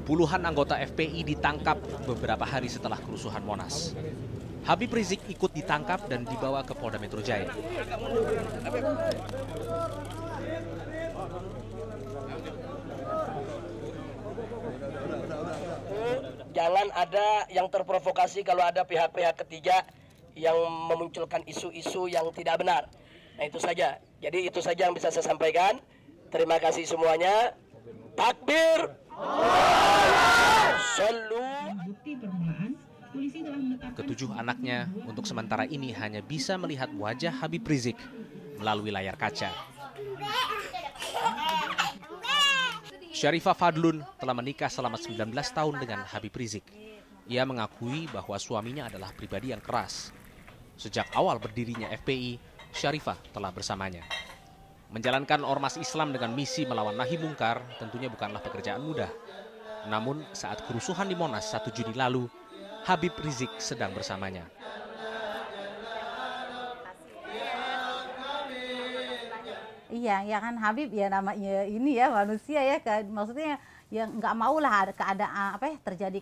Puluhan anggota FPI ditangkap beberapa hari setelah kerusuhan Monas. Habib Rizik ikut ditangkap dan dibawa ke Polda Metro Jaya. Jangan ada yang terprovokasi kalau ada pihak-pihak ketiga yang memunculkan isu-isu yang tidak benar. Nah itu saja. Jadi itu saja yang bisa saya sampaikan. Terima kasih semuanya. Takbir. Ketujuh anaknya untuk sementara ini hanya bisa melihat wajah Habib Rizik melalui layar kaca. Syarifah Fadlun telah menikah selama 19 tahun dengan Habib Rizik. Ia mengakui bahwa suaminya adalah pribadi yang keras. Sejak awal berdirinya FPI, Syarifah telah bersamanya. Menjalankan ormas Islam dengan misi melawan nahi mungkar tentunya bukanlah pekerjaan mudah. Namun saat kerusuhan di Monas 1 Juni lalu, Habib Rizik sedang bersamanya. Iya, ya kan Habib ya namanya ini ya manusia ya, maksudnya ya nggak mau lah ada keadaan terjadi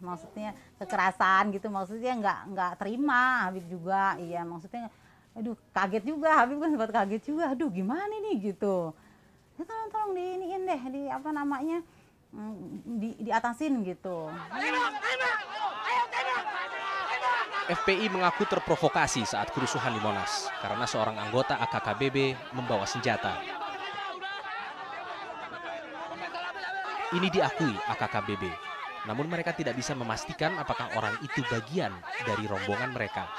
maksudnya kekerasan gitu, maksudnya nggak terima Habib juga, iya maksudnya, aduh kaget juga Habib kan sempat kaget juga, aduh gimana nih gitu, ya, tolong diiniin deh diatasin gitu. FPI mengaku terprovokasi saat kerusuhan di Monas karena seorang anggota AKKBB membawa senjata. Ini diakui AKKBB, namun mereka tidak bisa memastikan apakah orang itu bagian dari rombongan mereka.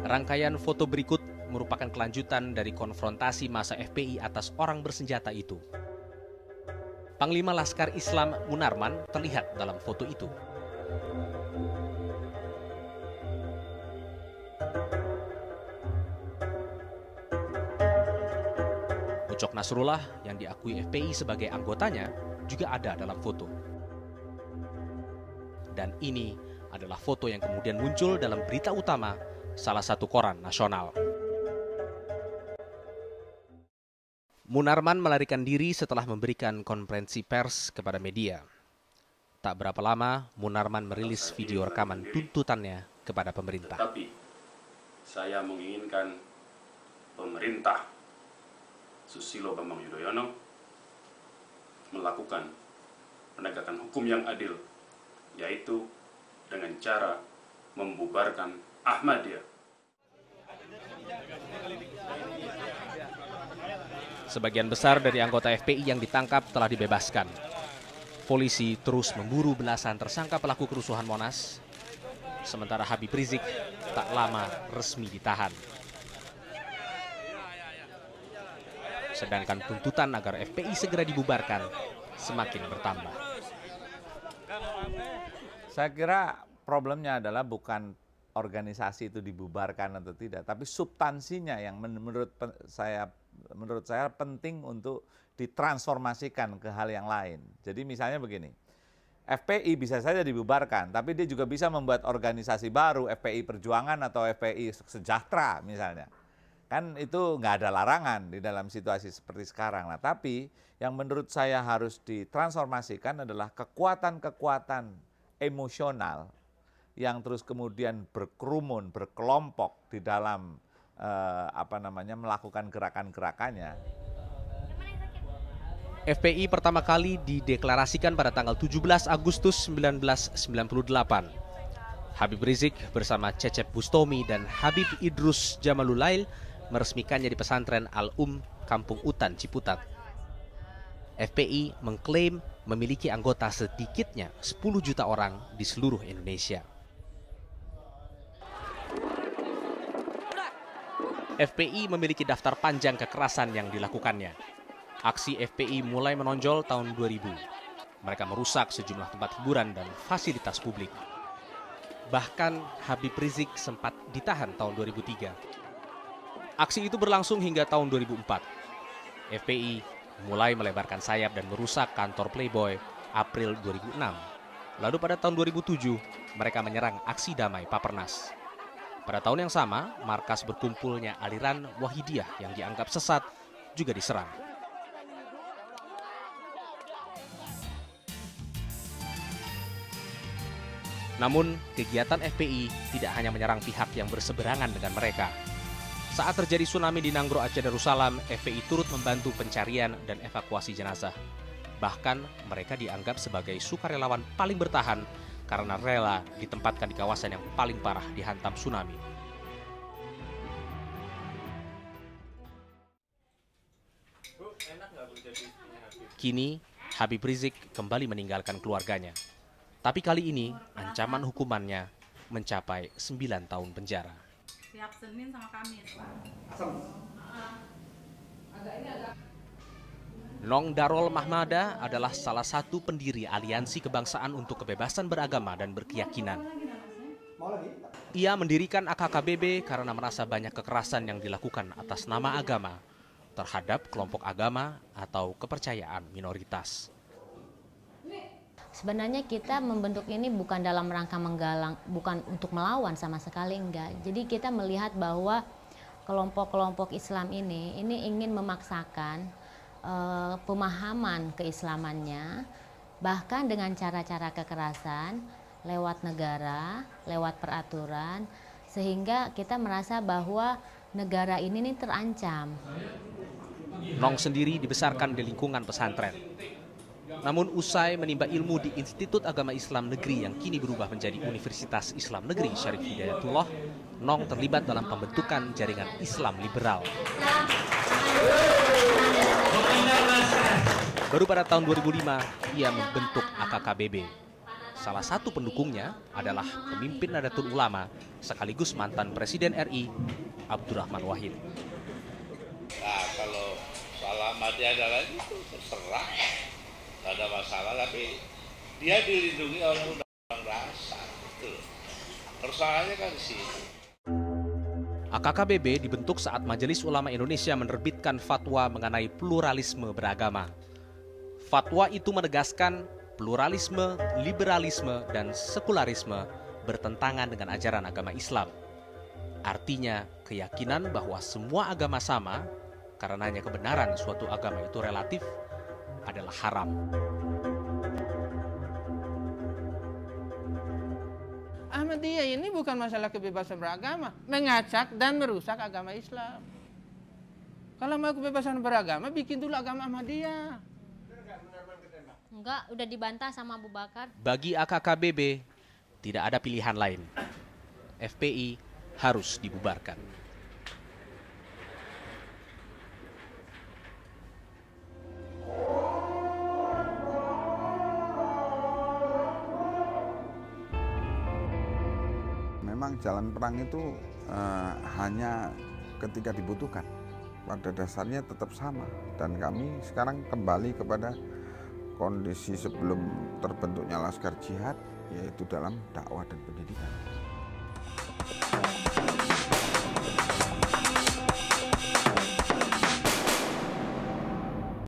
Rangkaian foto berikut merupakan kelanjutan dari konfrontasi masa FPI atas orang bersenjata itu. Panglima Laskar Islam Munarman terlihat dalam foto itu. Ucok Nasrullah yang diakui FPI sebagai anggotanya juga ada dalam foto. Dan ini adalah foto yang kemudian muncul dalam berita utama salah satu koran nasional. Munarman melarikan diri setelah memberikan konferensi pers kepada media. Tak berapa lama, Munarman merilis video rekaman tuntutannya kepada pemerintah. Tetapi saya menginginkan pemerintah Susilo Bambang Yudhoyono melakukan penegakan hukum yang adil, yaitu dengan cara membubarkan Ahmadiyah. Sebagian besar dari anggota FPI yang ditangkap telah dibebaskan. Polisi terus memburu belasan tersangka pelaku kerusuhan Monas, sementara Habib Rizik tak lama resmi ditahan. Sedangkan tuntutan agar FPI segera dibubarkan semakin bertambah. Saya kira problemnya adalah bukan organisasi itu dibubarkan atau tidak, tapi substansinya yang menurut saya penting untuk ditransformasikan ke hal yang lain. Jadi misalnya begini, FPI bisa saja dibubarkan, tapi dia juga bisa membuat organisasi baru, FPI Perjuangan atau FPI Sejahtera misalnya. Kan itu nggak ada larangan di dalam situasi seperti sekarang. Nah, tapi yang menurut saya harus ditransformasikan adalah kekuatan-kekuatan emosional yang terus kemudian berkerumun, berkelompok di dalam melakukan gerakan-gerakannya. FPI pertama kali dideklarasikan pada tanggal 17 Agustus 1998. Habib Rizik bersama Cecep Bustomi dan Habib Idrus Jamalulail meresmikannya di pesantren Kampung Utan, Ciputat. FPI mengklaim memiliki anggota sedikitnya 10 juta orang di seluruh Indonesia. FPI memiliki daftar panjang kekerasan yang dilakukannya. Aksi FPI mulai menonjol tahun 2000. Mereka merusak sejumlah tempat hiburan dan fasilitas publik. Bahkan Habib Rizik sempat ditahan tahun 2003. Aksi itu berlangsung hingga tahun 2004. FPI mulai melebarkan sayap dan merusak kantor Playboy April 2006. Lalu pada tahun 2007, mereka menyerang aksi damai Papernas. Pada tahun yang sama, markas berkumpulnya aliran Wahidiyah yang dianggap sesat juga diserang. Namun, kegiatan FPI tidak hanya menyerang pihak yang berseberangan dengan mereka. Saat terjadi tsunami di Nanggro Aceh Darussalam, FPI turut membantu pencarian dan evakuasi jenazah. Bahkan, mereka dianggap sebagai sukarelawan paling bertahan karena rela ditempatkan di kawasan yang paling parah dihantam tsunami. Kini, Habib Rizik kembali meninggalkan keluarganya. Tapi kali ini, ancaman hukumannya mencapai 9 tahun penjara. Tiap Senin sama Kamis. Nong Darol Mahmada adalah salah satu pendiri Aliansi Kebangsaan untuk Kebebasan Beragama dan Berkeyakinan. Ia mendirikan AKKBB karena merasa banyak kekerasan yang dilakukan atas nama agama terhadap kelompok agama atau kepercayaan minoritas. Sebenarnya kita membentuk ini bukan dalam rangka menggalang, bukan untuk melawan sama sekali, enggak. Jadi kita melihat bahwa kelompok-kelompok Islam ini ingin memaksakan pemahaman keislamannya, bahkan dengan cara-cara kekerasan, lewat negara, lewat peraturan, sehingga kita merasa bahwa negara ini terancam. Nong sendiri dibesarkan di lingkungan pesantren. Namun usai menimba ilmu di Institut Agama Islam Negeri yang kini berubah menjadi Universitas Islam Negeri Syarif Hidayatullah, Nong terlibat dalam pembentukan jaringan Islam liberal. Baru pada tahun 2005, ia membentuk AKKBB. Salah satu pendukungnya adalah pemimpin Nahdlatul Ulama sekaligus mantan Presiden RI, Abdurrahman Wahid. Nah, kalau soal Ahmadiyah adalah itu terserah. Tidak ada masalah, tapi dia dilindungi oleh undang-undang dasar. Itu persoalannya kan di sini. AKKBB dibentuk saat Majelis Ulama Indonesia menerbitkan fatwa mengenai pluralisme beragama. Fatwa itu menegaskan pluralisme, liberalisme, dan sekularisme bertentangan dengan ajaran agama Islam. Artinya, keyakinan bahwa semua agama sama, karenanya kebenaran suatu agama itu relatif, adalah haram. Ahmadiyah ini bukan masalah kebebasan beragama, mengacak dan merusak agama Islam. Kalau mau kebebasan beragama, bikin dulu agama Ahmadiyah. Enggak, udah dibantah sama Abu Bakar. Bagi AKKBB, tidak ada pilihan lain. FPI harus dibubarkan. Memang jalan perang itu hanya ketika dibutuhkan. Pada dasarnya tetap sama. Dan kami sekarang kembali kepada kondisi sebelum terbentuknya Laskar Jihad, yaitu dalam dakwah dan pendidikan.